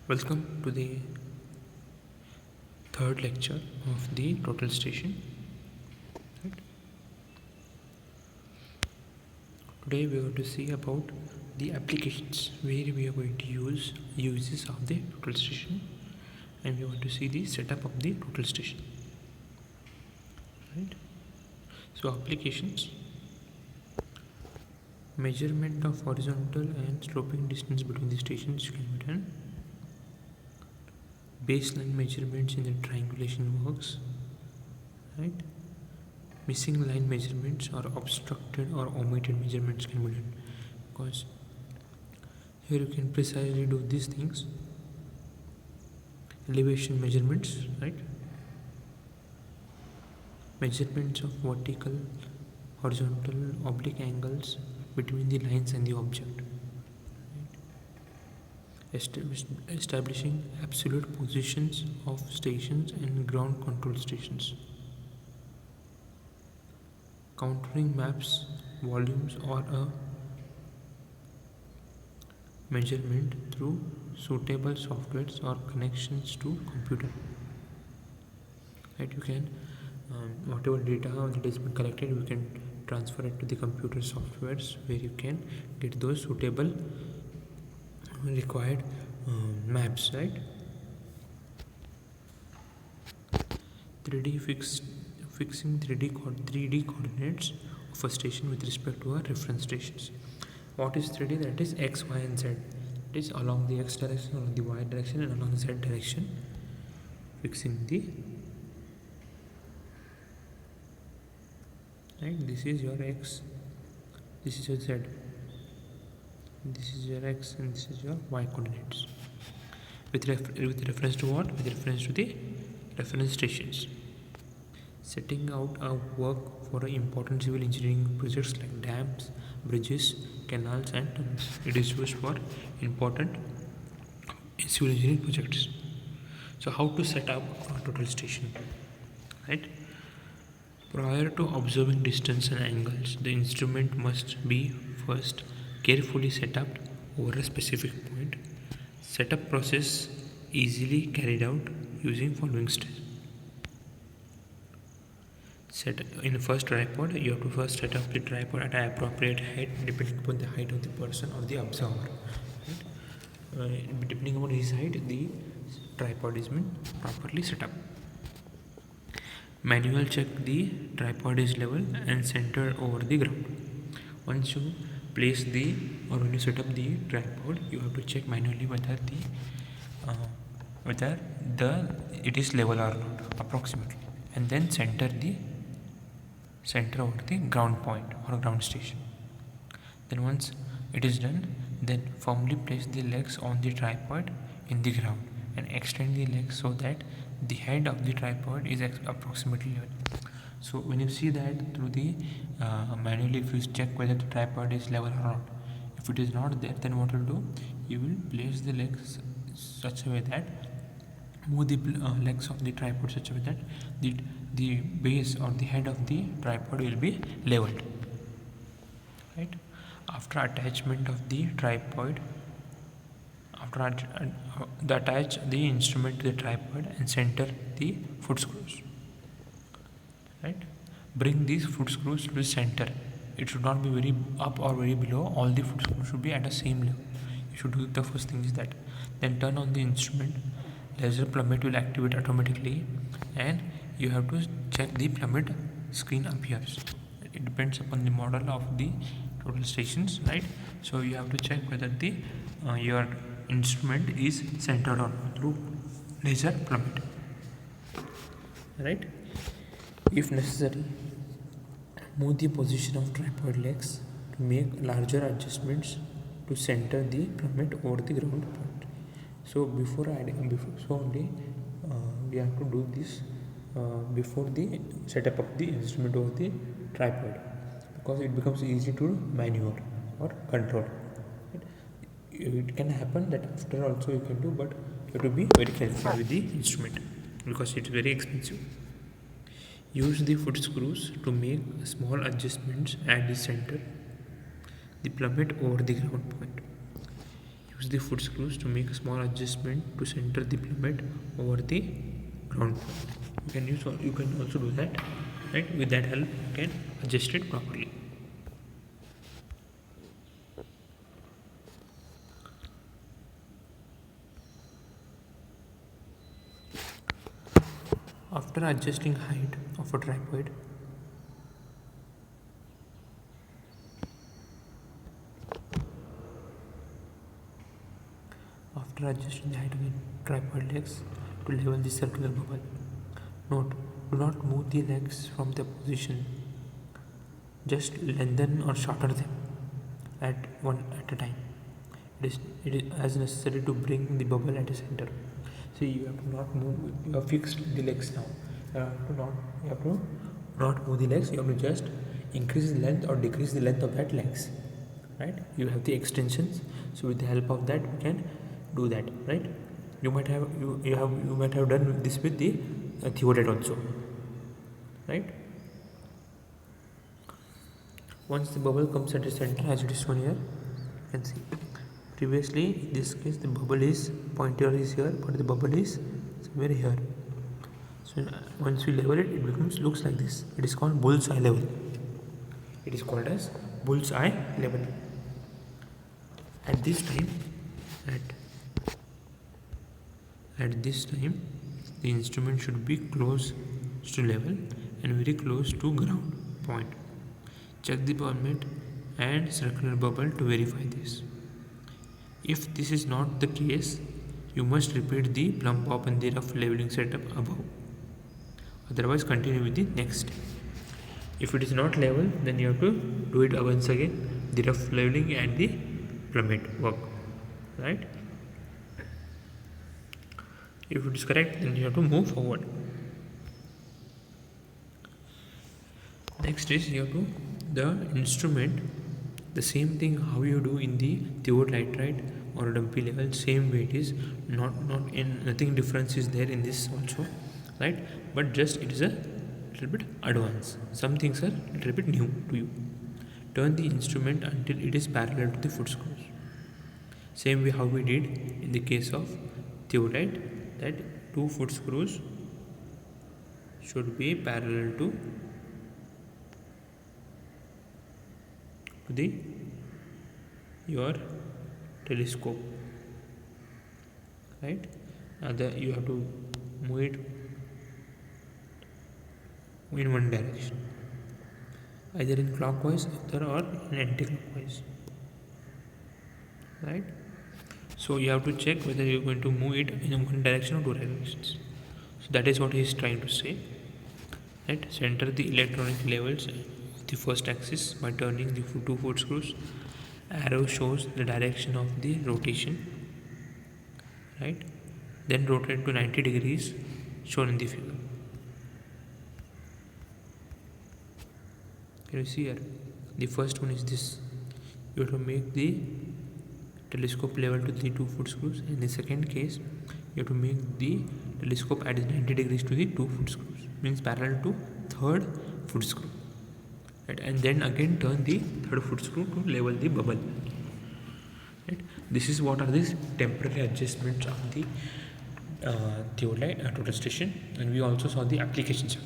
Welcome to the third lecture of the total station. Right. Today we are going to see about the applications where we are going to use uses of the total station, and we want to see the setup of the total station. Right. So applications: measurement of horizontal and sloping distance between the stations can be done. Baseline measurements in the triangulation works. Right. Missing line measurements or obstructed or omitted measurements can be done, because here you can precisely do these things. Elevation measurements, right? Measurements of vertical, horizontal, oblique angles between the lines and the object. Establishing absolute positions of stations and ground control stations. Countering maps, volumes, or a measurement through suitable softwares or connections to computer. Right, you can whatever data that has been collected, you can transfer it to the computer softwares where you can get those suitable required maps. Right. 3D fixing 3D coordinates of a station with respect to our reference stations. What is 3D? That is x, y, and z. It is along the x direction, along the y direction, and along the z direction. Fixing the right. This is your x. This is your z. This is your x, and this is your y coordinates. With reference to what? With reference to the reference stations. Setting out a work for important civil engineering projects like dams, bridges, canals, and tunnels. It is used for important civil engineering projects. So how to set up a total station? Right. Prior to observing distance and angles, the instrument must be first carefully set up over a specific point. Setup process easily carried out using following steps. In the first tripod, you have to first set up the tripod at an appropriate height depending upon the height of the person or the observer. Right? Depending upon his height, the tripod is been properly set up. Manual check the tripod is level and centered over the ground. Once you place when you set up the tripod, you have to check manually whether it is level or not approximately, and then center over the ground point or ground station. Then once it is done, then firmly place the legs on the tripod in the ground and extend the legs so that the head of the tripod is approximately level. So when you see that through the manually, if you check whether the tripod is level or not, if it is not there, then what you will do, you will place the legs such a way that move the legs of the tripod such a way that the base or the head of the tripod will be leveled. Right. After attachment of the tripod, attach the instrument to the tripod and center the foot screws. Right. Bring these foot screws to the center. It should not be very up or very below. All the foot screws should be at the same level. You should do the first thing is that. Then turn on the instrument. Laser plummet will activate automatically, and you have to check the plummet screen appears. It depends upon the model of the total stations, right? So you have to check whether the your instrument is centered or not through laser plummet. Right. If necessary, move the position of tripod legs to make larger adjustments to center the plummet over the ground point. So before only we have to do this before the setup of the instrument over the tripod, because it becomes easy to maneuver or control. It can happen that after also you can do, but you have to be very careful with the instrument because it's very expensive. Use the foot screws to make small adjustments at the center, the plummet over the ground point. use the foot screws to make a small adjustment to center the plummet over the ground point. You can also do that, right? With that help, you can adjust it properly. After adjusting height of a tripod, after adjusting the height of the tripod legs to level the circular bubble, note, do not move the legs from their position. Just lengthen or shorten them at a time. It is as necessary to bring the bubble at a center. See, you have to not move. You have fixed the legs now. You have to not move the legs. You have to just increase the length or decrease the length of that legs. Right? You have the extensions. So with the help of that, we can do that. Right? You might have done this with the theodolite also. Right? Once the bubble comes at the center, as it is shown here, you can see. Previously, in this case, the bubble is pointer is here, but the bubble is somewhere here. So once we level it, it looks like this. It is called bullseye level. It is called as bullseye level. At this time, the instrument should be close to level and very close to ground point. Check the plummet and circular bubble to verify this. If this is not the case, you must repeat the plumb pop and the rough leveling setup above. Otherwise, continue with the next step. If it is not level, then you have to do it once again, the rough leveling and the plummet work. Right? If it is correct, then you have to move forward. Next is you have to the instrument, the same thing how you do in the theodolite, right, or dumpy level, same way it is. Nothing difference is there in this also, right? But just it is a little bit advanced. Some things are a little bit new to you. Turn the instrument until it is parallel to the foot screws. Same way how we did in the case of theodolite, that 2 foot screws should be parallel to your telescope, right? You have to move it in one direction, either in clockwise or in anti-clockwise, right? So you have to check whether you are going to move it in one direction or two directions. So that is what he is trying to say, right? Center the electronic levels the first axis by turning the 2 foot screws. Arrow shows the direction of the rotation, right? Then rotate to 90 degrees shown in the figure. Can you see here? The first one is this. You have to make the telescope level to the 2 foot screws. In the second case, you have to make the telescope at 90 degrees to the 2 foot screws, means parallel to third foot screw. Right? And then again turn the third foot screw to level the bubble. Right? This is what are these temporary adjustments of the theodolite total station, and we also saw the applications.